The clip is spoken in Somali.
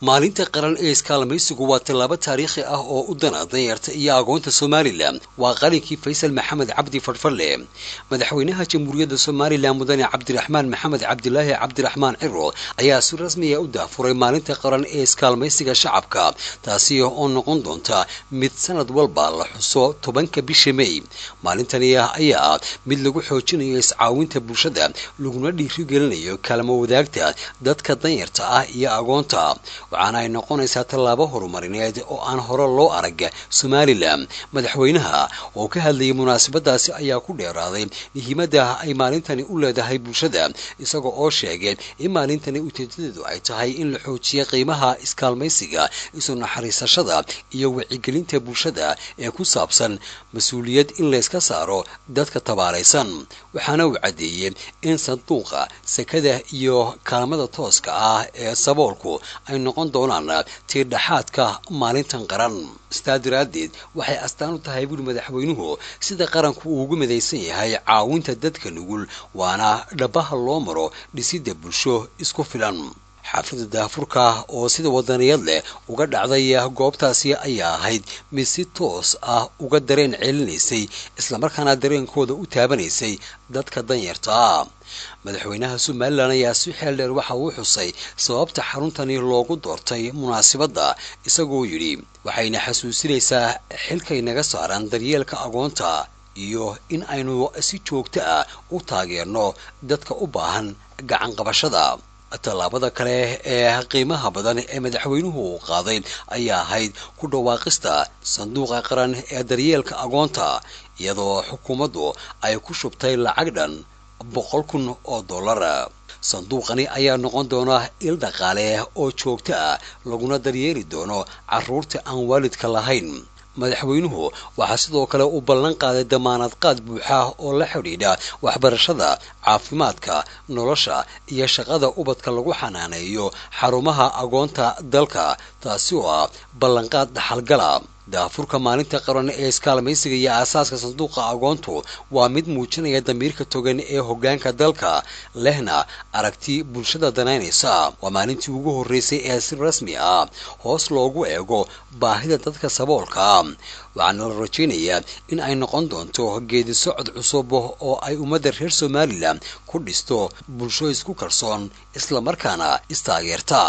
maalinta qaran ee iskaalmaysigu waa tallaabo taariikhi ah oo u dana danyarta iyo agoonta Soomaaliland waa qalinkii Faysal Maxamed Cabdi Farfalle madaxweynaha jamhuuriyadda Soomaaliland mudane Cabdiraxmaan Maxamed Cabdilaahi Cabdiraxmaan Ciro ayaa si rasmi ah u daafuray maalinta qaran ee iskaalmaysiga shacabka taasi oo noqon doonta mid sanad walba la xuso 10ka bisha May maalintani ayaa mid lagu xoojinayo iscaawinta bulshada laguna dhiirigelinayo kalamo wadaagta dadka danyarta ah iyo agoonta waxaana ay noqonaysaa tallaabo horumarineed oo aan hore loo arag Soomaaliland madaxweynaha oo ka hadlayay munaasabadaasi ayaa ku dheeraaday muhiimadda ay maalintani u leedahay bulshada isagoo oo sheegay in maalintani ujeedadeedu ay tahay in la xoojiyo qiimaha iskaalmaysiga isu naxariisashada iyo wacyigelinta bulshada ee ku saabsan mas'uuliyad in la iska saaro dadka tabaaraysan waxaana uu cadeeyay in sanduuqa sakada iyo kaalmada tooska ah ee saboolku ay noqon doonaan tii dhaxaadka maalintan qaran istaadiradeed waxay astaan u tahay buu madaxweynuhu sida qaranku uu ugu midaysan yahay caawinta dadka nugul waana dhabaha loo maro dhisidda bulsho isku filan xafladda daafurka oo sida wadaniyad leh uga dhacday goobtaasi ayaa ahayd mid si toos ah uga dareen celinaysay isla markaana dareenkooda u taabanaysay dadka danyarta madaxweynaha Soomaaliland ayaa si xeel dheer waxa uu xusay sababta xaruntani loogu doortay munaasabadda isagoo yiri waxayna xasuusinaysaa xilkay naga saaran daryeelka agoonta iyo in aynu si joogto ah u taageerno dadka u baahan gacan qabashada tallaabada kale ee qiimaha badan ee madaxweynuhu qaaday ayaa ahayd ku dhawaaqista sanduuqa qaran ee daryeelka agoonta iyadoo xukuumaddu ay ku shubtay lacag dhan $100,000 sanduuqani ayaa noqon doona il dhaqaale oo joogto ah laguna daryeeli doono carruurta aan waalidka lahayn madaxweynuhu waxa sidoo kale uu ballan qaaday damaanad qaad buuxa oo la xiriira waxbarashada caafimaadka nolosha iyo shaqada ubadka lagu xanaaneeyo xarumaha agoonta dalka taasi oo ah ballan qaad dhaxalgala daafurka maalinta qaran ee iskaalmaysiga iyo aasaaska sanduuqa agoontu waa mid muujinaya damiirka togan ee hoggaanka dalka lehna aragti bulshada danaynaysa waa maalintii ugu horeysay ee si rasmi ah hoos loogu eego baahida dadka saboolka waxaana la rajaynayaa in ay noqon doonto geedi socod cusub oo ay ummadda reer Soomaaliland ku dhisto bulsho isku kalsoon isla markaana istaageerta